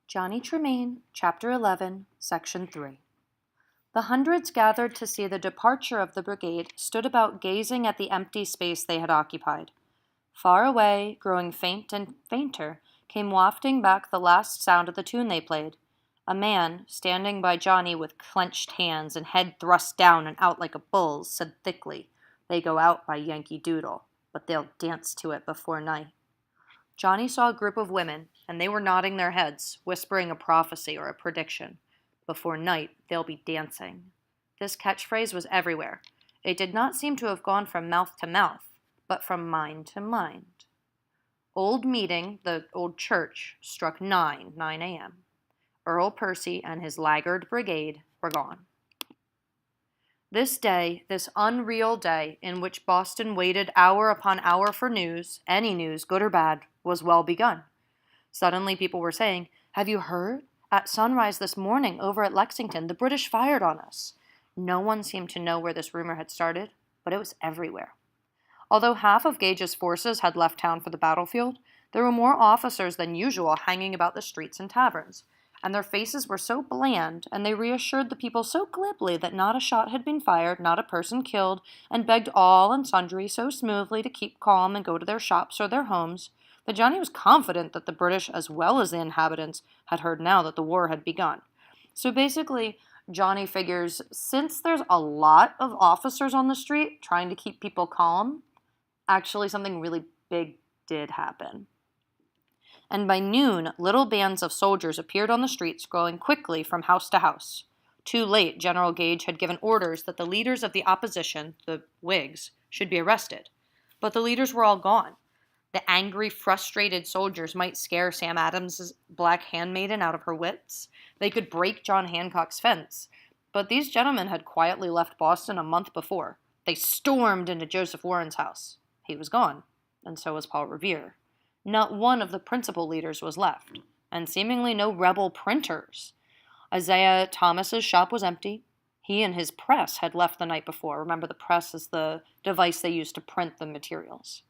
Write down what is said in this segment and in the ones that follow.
Johnny Tremaine, Chapter 11, Section 3. The hundreds gathered to see the departure of the brigade stood about gazing at the empty space they had occupied. Far away, growing faint and fainter, came wafting back the last sound of the tune they played. A man, standing by Johnny with clenched hands and head thrust down and out like a bull's, said thickly, "They go out by Yankee Doodle, but they'll dance to it before night." Johnny saw a group of women, and they were nodding their heads, whispering a prophecy or a prediction. Before night, they'll be dancing. This catchphrase was everywhere. It did not seem to have gone from mouth to mouth, but from mind to mind. Old Meeting, the old church, struck 9 a.m. Earl Percy and his laggard brigade were gone. This day, this unreal day in which Boston waited hour upon hour for news, any news, good or bad, was well begun. Suddenly people were saying, "Have you heard? At sunrise this morning over at Lexington, the British fired on us." No one seemed to know where this rumor had started, but it was everywhere. Although half of Gage's forces had left town for the battlefield, there were more officers than usual hanging about the streets and taverns, and their faces were so bland, and they reassured the people so glibly that not a shot had been fired, not a person killed, and begged all and sundry so smoothly to keep calm and go to their shops or their homes, that Johnny was confident that the British as well as the inhabitants had heard now that the war had begun. So basically, Johnny figures, since there's a lot of officers on the street trying to keep people calm, actually something really big did happen. And by noon, little bands of soldiers appeared on the streets, going quickly from house to house. Too late, General Gage had given orders that the leaders of the opposition, the Whigs, should be arrested. But the leaders were all gone. The angry, frustrated soldiers might scare Sam Adams's black handmaiden out of her wits. They could break John Hancock's fence. But these gentlemen had quietly left Boston a month before. They stormed into Joseph Warren's house. He was gone, and so was Paul Revere. Not one of the principal leaders was left, and seemingly no rebel printers. Isaiah Thomas's shop was empty. He and his press had left the night before. Remember, the press is the device they used to print the materials.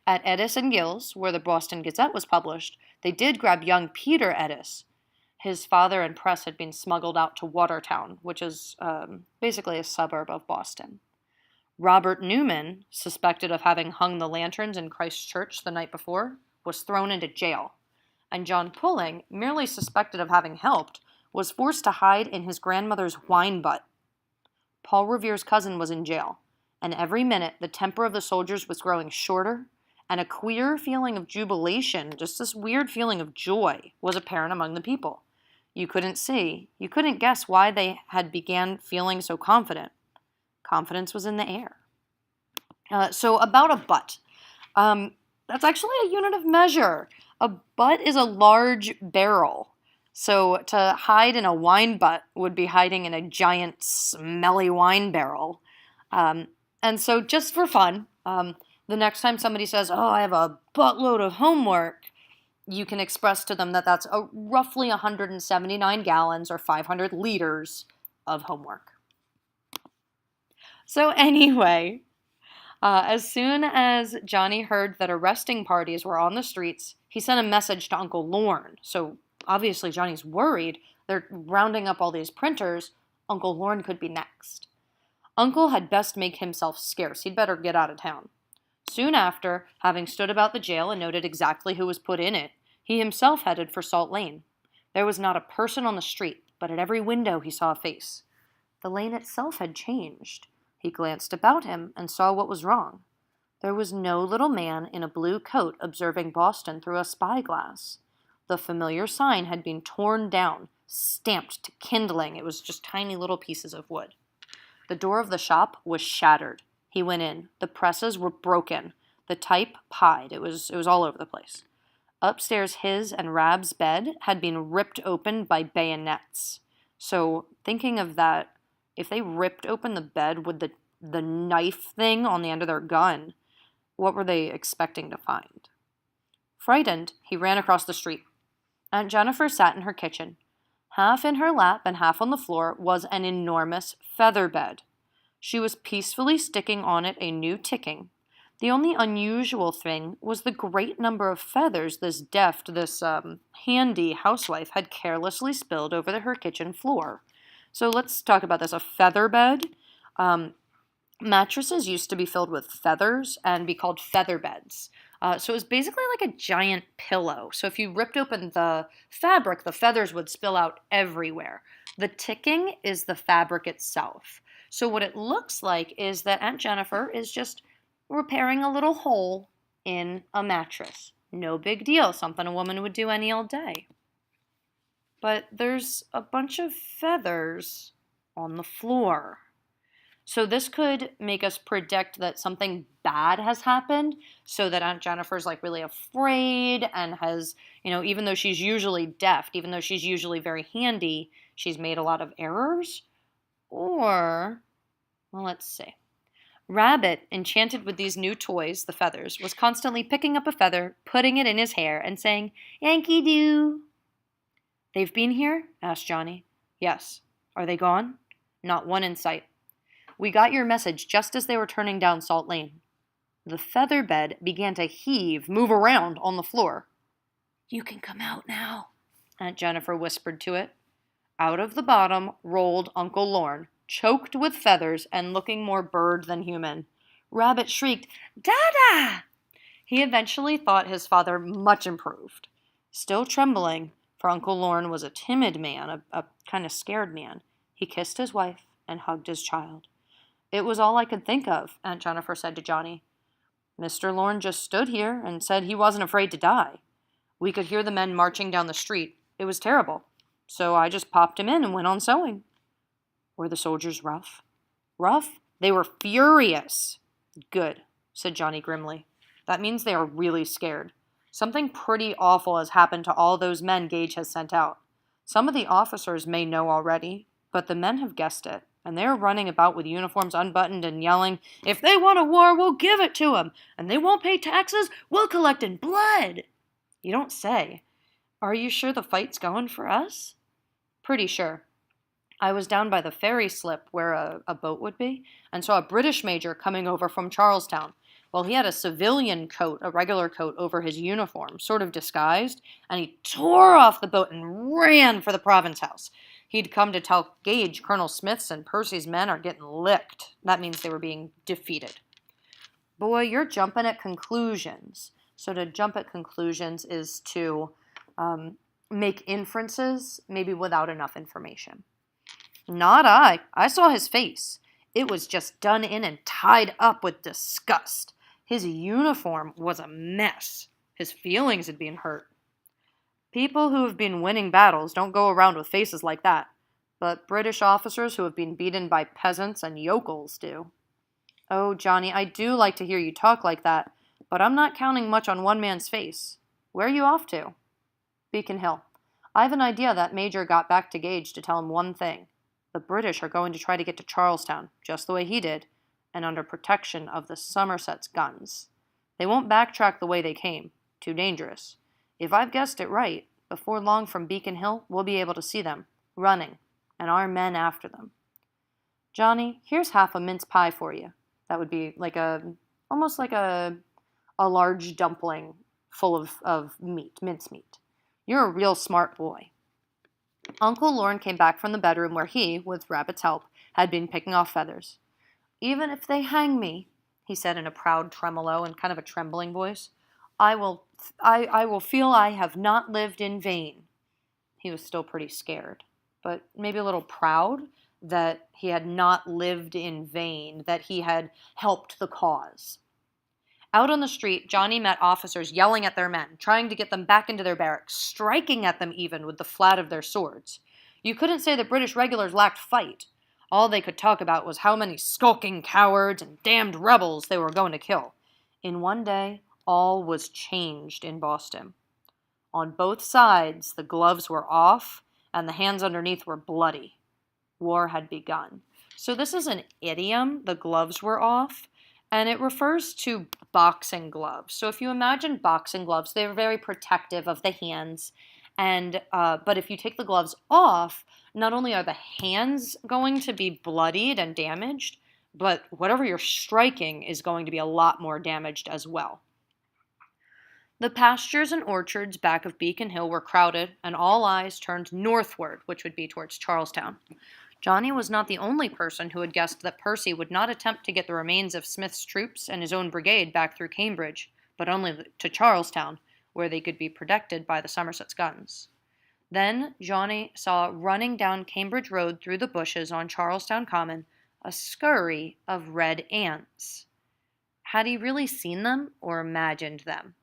At Edis and Gill's, where the Boston Gazette was published, they did grab young Peter Edis. His father and press had been smuggled out to Watertown, which is basically a suburb of Boston. Robert Newman, suspected of having hung the lanterns in Christ Church the night before, was thrown into jail. And John Pulling, merely suspected of having helped, was forced to hide in his grandmother's wine butt. Paul Revere's cousin was in jail, and every minute the temper of the soldiers was growing shorter, and a queer feeling of jubilation, just this weird feeling of joy, was apparent among the people. You couldn't guess why they had began feeling so confident. Confidence was in the air. So about a butt. That's actually a unit of measure. A butt is a large barrel. So to hide in a wine butt would be hiding in a giant, smelly wine barrel. And so just for fun, the next time somebody says, "Oh, I have a buttload of homework," you can express to them that that's roughly 179 gallons or 500 liters of homework. So anyway, as soon as Johnny heard that arresting parties were on the streets, he sent a message to Uncle Lorne. So obviously Johnny's worried. They're rounding up all these printers. Uncle Lorne could be next. Uncle had best make himself scarce. He'd better get out of town. Soon after, having stood about the jail and noted exactly who was put in it, he himself headed for Salt Lane. There was not a person on the street, but at every window he saw a face. The lane itself had changed. He glanced about him and saw what was wrong. There was no little man in a blue coat observing Boston through a spyglass. The familiar sign had been torn down, stamped to kindling. It was just tiny little pieces of wood. The door of the shop was shattered. He went in. The presses were broken. The type pied. It was all over the place. Upstairs, his and Rab's bed had been ripped open by bayonets. So, thinking of that, if they ripped open the bed with the knife thing on the end of their gun, what were they expecting to find? Frightened, he ran across the street. Aunt Jennifer sat in her kitchen. Half in her lap and half on the floor was an enormous feather bed. She was peacefully sticking on it a new ticking. The only unusual thing was the great number of feathers this handy housewife had carelessly spilled over her kitchen floor. So let's talk about this. A feather bed. Um, Mattresses used to be filled with feathers and be called feather beds. So it was basically like a giant pillow. So if you ripped open the fabric, the feathers would spill out everywhere. The ticking is the fabric itself. So what it looks like is that Aunt Jennifer is just repairing a little hole in a mattress. No big deal, something a woman would do any old day. But there's a bunch of feathers on the floor. So this could make us predict that something bad has happened, so that Aunt Jennifer's like really afraid and has, even though she's usually deft, even though she's usually very handy, she's made a lot of errors. Or, well, let's see. Rabbit, enchanted with these new toys, the feathers, was constantly picking up a feather, putting it in his hair, and saying, "Yankee Doo." "They've been here?" asked Johnny. "Yes." "Are they gone?" "Not one in sight. We got your message just as they were turning down Salt Lane." The feather bed began to move around on the floor. "You can come out now," Aunt Jennifer whispered to it. Out of the bottom rolled Uncle Lorne, choked with feathers and looking more bird than human. Rabbit shrieked, "Dada!" He eventually thought his father much improved. Still trembling, for Uncle Lorne was a timid man, a kind of scared man, he kissed his wife and hugged his child. "It was all I could think of," Aunt Jennifer said to Johnny. "Mr. Lorne just stood here and said he wasn't afraid to die. We could hear the men marching down the street. It was terrible. So I just popped him in and went on sewing." "Were the soldiers rough?" "Rough? They were furious." "Good," said Johnny grimly. "That means they are really scared. Something pretty awful has happened to all those men Gage has sent out. Some of the officers may know already, but the men have guessed it, and they're running about with uniforms unbuttoned and yelling, 'If they want a war, we'll give it to them, and they won't pay taxes, we'll collect in blood.'" "You don't say. Are you sure the fight's going for us?" "Pretty sure. I was down by the ferry slip where a boat would be, and saw a British major coming over from Charlestown. Well, he had a civilian coat, a regular coat, over his uniform, sort of disguised, and he tore off the boat and ran for the province house. He'd come to tell Gage Colonel Smith's and Percy's men are getting licked. That means they were being defeated." "Boy, you're jumping at conclusions." So to jump at conclusions is to make inferences, maybe without enough information. "Not I. I saw his face. It was just done in and tied up with disgust. His uniform was a mess. His feelings had been hurt. People who have been winning battles don't go around with faces like that, but British officers who have been beaten by peasants and yokels do." "Oh, Johnny, I do like to hear you talk like that, but I'm not counting much on one man's face. Where are you off to?" "Beacon Hill. I have an idea that Major got back to Gage to tell him one thing. The British are going to try to get to Charlestown, just the way he did, and under protection of the Somerset's guns. They won't backtrack the way they came. Too dangerous. If I've guessed it right, before long from Beacon Hill, we'll be able to see them, running, and our men after them. Johnny, here's half a mince pie for you." That would be almost like a large dumpling full of meat, mincemeat. "You're a real smart boy." Uncle Lorne came back from the bedroom where he, with Rabbit's help, had been picking off feathers. "Even if they hang me," he said in a proud tremolo and kind of a trembling voice, I will feel I have not lived in vain." He was still pretty scared, but maybe a little proud that he had not lived in vain, that he had helped the cause. Out on the street, Johnny met officers yelling at their men, trying to get them back into their barracks, striking at them even with the flat of their swords. You couldn't say the British regulars lacked fight. All they could talk about was how many skulking cowards and damned rebels they were going to kill. In one day, all was changed in Boston. On both sides, the gloves were off, and the hands underneath were bloody. War had begun. So this is an idiom, the gloves were off, and it refers to boxing gloves. So if you imagine boxing gloves, they're very protective of the hands. But if you take the gloves off, not only are the hands going to be bloodied and damaged, but whatever you're striking is going to be a lot more damaged as well. The pastures and orchards back of Beacon Hill were crowded, and all eyes turned northward, which would be towards Charlestown. Johnny was not the only person who had guessed that Percy would not attempt to get the remains of Smith's troops and his own brigade back through Cambridge, but only to Charlestown, where they could be protected by the Somerset's guns. Then Johnny saw running down Cambridge Road through the bushes on Charlestown Common a scurry of red ants. Had he really seen them or imagined them?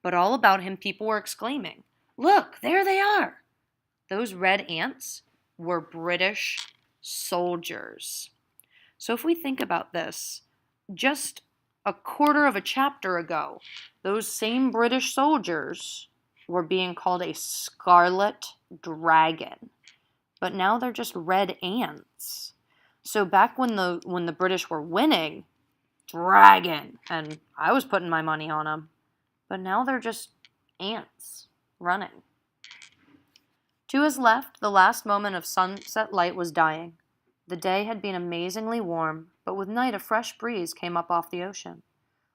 But all about him people were exclaiming, "Look, there they are!" Those red ants were British soldiers. So if we think about this, just a quarter of a chapter ago, those same British soldiers were being called a scarlet dragon. But now they're just red ants. So back when the British were winning, dragon, and I was putting my money on them. But now they're just ants running. To his left, the last moment of sunset light was dying. The day had been amazingly warm, but with night a fresh breeze came up off the ocean.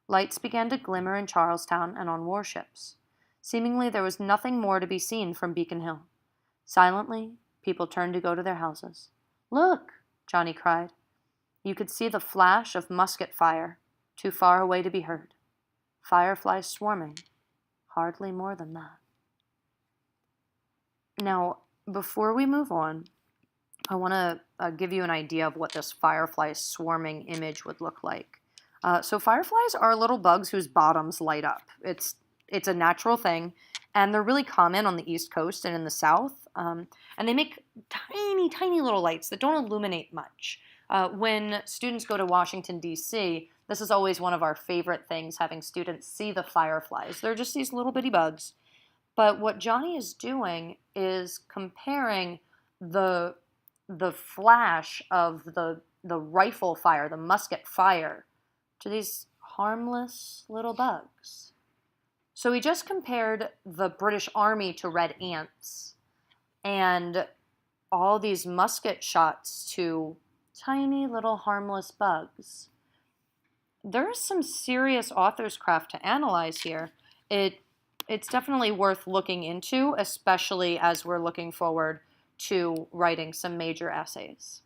Lights began to glimmer in Charlestown and on warships. Seemingly there was nothing more to be seen from Beacon Hill. Silently, people turned to go to their houses. "Look!" Johnny cried. You could see the flash of musket fire, too far away to be heard. Fireflies swarming. Hardly more than that. Now, before we move on, I want to give you an idea of what this firefly swarming image would look like. So fireflies are little bugs whose bottoms light up. It's a natural thing, and they're really common on the East Coast and in the South. And they make tiny, tiny little lights that don't illuminate much. When students go to Washington, D.C., this is always one of our favorite things, having students see the fireflies. They're just these little bitty bugs. But what Johnny is doing is comparing the flash of the rifle fire, the musket fire, to these harmless little bugs. So he just compared the British Army to red ants and all these musket shots to tiny little harmless bugs. There's some serious author's craft to analyze here. It's definitely worth looking into, especially as we're looking forward to writing some major essays.